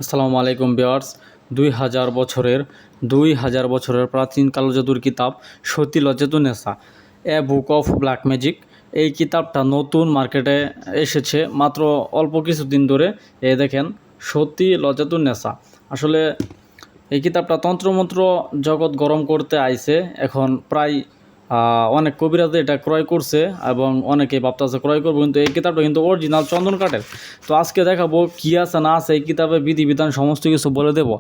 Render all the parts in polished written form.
আসসালামু আলাইকুম ভিউয়ার্স। 2000 বছরের প্রাচীন কালো জাদুর কিতাব সতী লজ্জাতুন্নেসা এ বুক অফ ব্ল্যাক ম্যাজিক। এই কিতাবটা নতুন মার্কেটে এসেছে মাত্র অল্প কিছুদিন ধরে। দেখেন, সতী লজ্জাতুন্নেসা। আসলে এই কিতাবটা তন্ত্রমন্ত্র জগৎ গরম করতে আইছে। এখন প্রায় অনেক কবিরাজ এটা ক্রয় করছে এবং অনেকেই ভাবতেছে ক্রয় করবো, কিন্তু এই কিতাবটা কিন্তু অরিজিনাল চন্দন কাঠের। তো আজকে দেখাবো কী আছে না আছে এই কিতাবে, বিধিবিধান সমস্ত কিছু বলে দেব।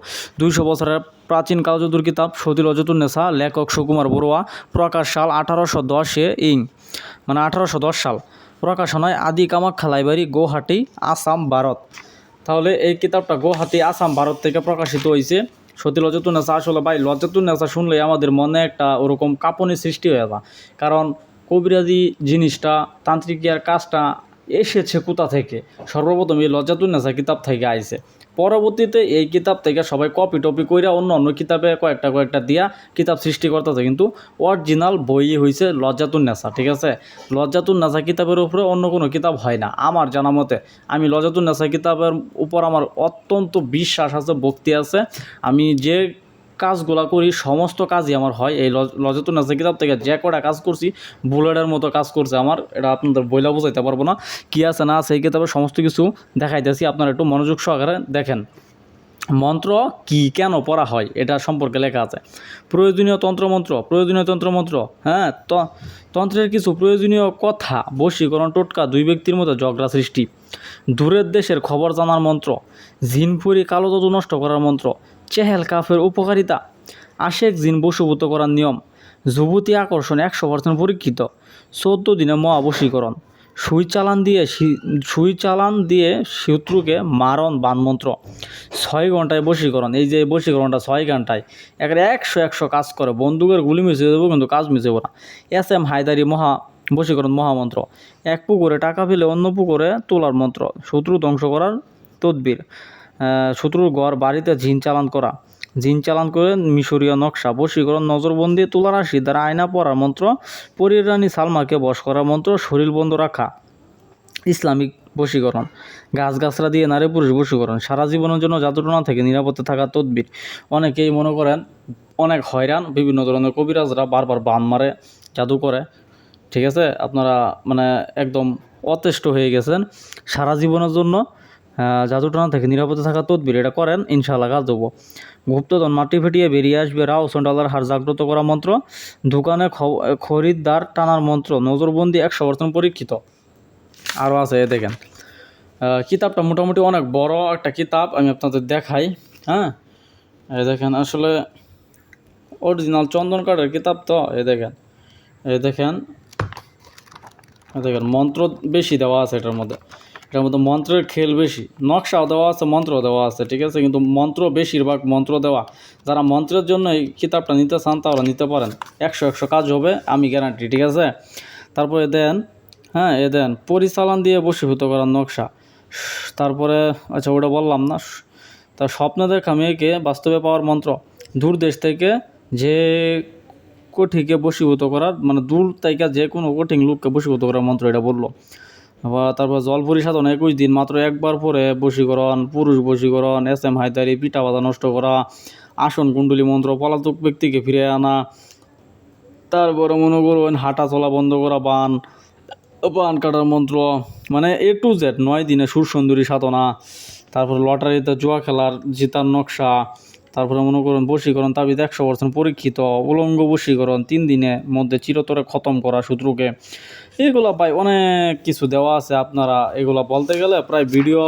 200 বছরের প্রাচীন কালজাদুর কিতাব সতী লজ্জাতুন্নেসা, লেখক সুকুমার বড়ুয়া, প্রকাশ সাল 1810 মানে 1810 সাল। প্রকাশনায় আদি কামাখ্যা লাইব্রেরি, গুয়াহাটি, আসাম, ভারত। তাহলে এই কিতাবটা গুয়াহাটি, আসাম, ভারত থেকে প্রকাশিত হয়েছে। সতী লজ্জাতুন্নেসা, আসলে ভাই লজ্জাতুন্নেসা শুনলে আমাদের মনে একটা ওরকম কাঁপুনি সৃষ্টি হয়ে যায়। কারণ কবিরাজি জিনিসটা, তান্ত্রিকের কাজটা এসেছে কোথা থেকে? সর্বপ্রথম এই লজ্জাতুন্নেসা কিতাব থেকে আইছে। পরবর্তীতে এই কিতাব থেকে সবাই কপি টপি কইরা অন্য অন্য কিতাবে কয়েকটা দিয়া কিতাব সৃষ্টি করতেছে, কিন্তু অরিজিনাল বই হয়েছে লজ্জাতুন্নেসা। ঠিক আছে, লজ্জাতুন্নেসা কিতাবের উপরে অন্য কোনো কিতাব হয় না আমার জানা মতে। আমি লজ্জাতুন্নেসা কিতাবের উপর আমার অত্যন্ত বিশ্বাস আছে, ভক্তি আছে। আমি যে কাজগুলা করি সমস্ত কাজই আমার হয় এই লজ্জাতুন্নেসা কিতাব থেকে। যে কটা কাজ করছি বুলেটের মতো কাজ করছে আমার, এটা আপনাদের বইলা বোঝাইতে পারবো না। কী আছে না আছে এই কিতাবে সমস্ত কিছু দেখাইতেছি, আপনারা একটু মনোযোগ সহকারে দেখেন। মন্ত্র কি, কেন পড়া হয়, এটা সম্পর্কে লেখা আছে। প্রয়োজনীয় তন্ত্রমন্ত্র, হ্যাঁ, তন্ত্রের কিছু প্রয়োজনীয় কথা, বশীকরণ, টোটকা, দুই ব্যক্তির মধ্যে ঝগড়া সৃষ্টি, দূরের দেশের খবর জানার মন্ত্র, জিনপুরি কালো জাদু নষ্ট করার মন্ত্র, চেহেল কাফের উপকারিতা, আশেক জিন বশীভূত করার নিয়ম, যুবতী আকর্ষণ 100% পরীক্ষিত, 14 দিনে মহাবশীকরণ, সুই চালান দিয়ে শত্রুকে মারণ বানমন্ত্র, 6 ঘন্টায় বশীকরণ। এই যে বশীকরণটা 6 ঘন্টায় একেবারে 100 কাজ করে। বন্দুকের গুলি মিশে দেবো কিন্তু কাজ মিশে না। SM হায়দারি বশীকরণ মহামন্ত্র, এক পুকুরে টাকা ফেলে অন্য পুকুরে তোলার মন্ত্র, শত্রু ধ্বংস করার তদবির, শত্রুর ঘর বাড়িতে জিন চালান করে মিশরীয় নকশা, বশীকরণ, নজরবন্দি, তুলা রাশি দ্বারা আয়না পড়ার মন্ত্র, পরীর রানী সালমাকে বশ করার মন্ত্র, শরীর বন্ধ রাখা, ইসলামিক বশীকরণ, গাছগাছরা দিয়ে নারী পুরুষ বশীকরণ, সারা জীবনের জন্য জাদুটনা থেকে নিরাপদে থাকা তদবির। অনেকেই মনে করেন অনেক হয়রান, বিভিন্ন ধরনের কবিরাজরা বারবার বান মারে, জাদু করে। ঠিক আছে, আপনারা মানে একদম অতেষ্ট হয়ে গেছেন। সারা জীবনের জন্য জাদুটনা থেকে নিরাপদে থাকা তদবির এটা করেন, ইনশাআল্লাহ কাজ দেবো। গুপ্তধন মাটি ফেটিয়ে বেরিয়ে আসবে, $100 হার জাগ্রত করা মন্ত্র, দোকানে খরিদ্দার টানার মন্ত্র, নজরবন্দি 100% পরীক্ষিত। আরও আছে, দেখেন। কিতাবটা মোটামুটি অনেক বড় একটা কিতাব, আমি আপনাদের দেখাই। হ্যাঁ, এই দেখেন, আসলে অরিজিনাল চন্দন কাঠের কিতাব তো। এই দেখেন মন্ত্র বেশি দেওয়া আছে এটার মধ্যে মন্ত্রের খেল বেশি, নকশাও দেওয়া আছে, মন্ত্রও দেওয়া আছে। ঠিক আছে, কিন্তু মন্ত্র বেশিরভাগ মন্ত্র দেওয়া। যারা মন্ত্রের জন্য এই কিতাবটা নিতে চান তারা নিতে পারেন, 100 কাজ হবে, আমি গ্যারান্টি। ঠিক আছে, তারপরে দেন, হ্যাঁ, দেন পরিচালন দিয়ে বশীভূত করার নকশা। তারপরে আচ্ছা, ওটা বললাম না। তার স্বপ্ন দেখা মেয়েকে বাস্তবে পাওয়ার মন্ত্র, দূর দেশ থেকে যে কঠিকে বশীভূত করার, মানে দূর থেকে যে কোনো কঠিন লোককে বশীভূত করার মন্ত্র, এটা বললো। আবার তারপর জলপুরি সাধন 21 দিন, মাত্র একবার পরে বশীকরণ, পুরুষ বশীকরণ, SM হায়দারি, পিঠা বাধা নষ্ট করা, আসন কুণ্ডলী মন্ত্র, পলাতক ব্যক্তিকে ফিরে আনা। তারপরে মনে করুন হাঁটা চলা বন্ধ করা, পান কাটার মন্ত্র, মানে A to Z 9 দিনে সুর সুন্দরী সাধনা। তারপরে লটারিতে জুয়া খেলার জিতার নকশা। তারপরে মনে করুন বশীকরণ তাবিজ 100% পরীক্ষিত, উলঙ্গ বশীকরণ 3 দিনের মধ্যে চিরতরে খতম করা শত্রুকে। এগুলো ভাই অনেক কিছু দেওয়া আছে। আপনারা এগুলো বলতে গেলে প্রায় ভিডিও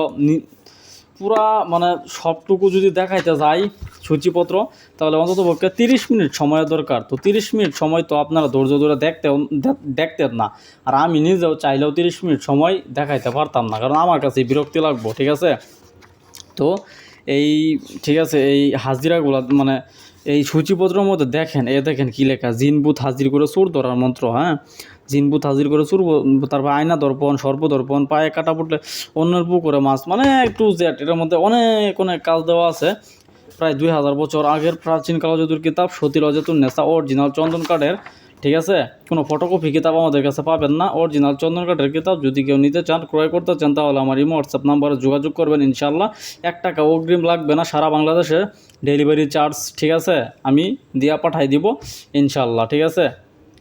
পুরা, মানে সবটুকু যদি দেখাইতে যাই সূচিপত্র, তাহলে অন্ততপক্ষে 30 মিনিট সময়ের দরকার। তো 30 মিনিট সময় তো আপনারা ধৈর্য ধরে দেখতেন না, আর আমি নিজেও চাইলেও 30 মিনিট সময় দেখাইতে পারতাম না, কারণ আমার কাছে বিরক্তি লাগবো। ঠিক আছে, তো ঠিক আছে, এই হাজিরাগুলো মানে এই সূচিপত্রের মধ্যে দেখেন, দেখেন কী লেখা, জিনবুত হাজির করে চোর ধরার মন্ত্র। হ্যাঁ, জিনবুত হাজির করে চোর, তারপর আয়না দর্পণ, সর্পদর্পণ, পায়ে কাটা পড়লে অন্যের পুকুরে মাছ, মানে একটু জেট। এটার মধ্যে অনেক কাজ দেওয়া আছে। প্রায় 2000 বছর আগের প্রাচীন কালো জাদুর কিতাব সতী লজ্জাতুন্নেসা, অরিজিনাল চন্দন কাঠের, ঠিক আছে, কোনো ফটোকপি কিতাব আমাদের কাছে পাবেন না। অরিজিনাল চন্দন কাঠের কিতাব যদি কেউ নিতে চান, ক্রয় করতে চান, তাহলে আমার ইমো হোয়াটসঅ্যাপ নাম্বারে যোগাযোগ করবেন। ইনশাল্লাহ 1 টাকা অগ্রিম লাগবে না, সারা বাংলাদেশে ডেলিভারি চার্জ, ঠিক আছে, আমি দিয়া পাঠাই দিব ইনশাল্লাহ। ঠিক আছে,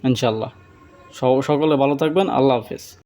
ইনশাল্লাহ। সকলে ভালো থাকবেন। আল্লাহ হাফিজ।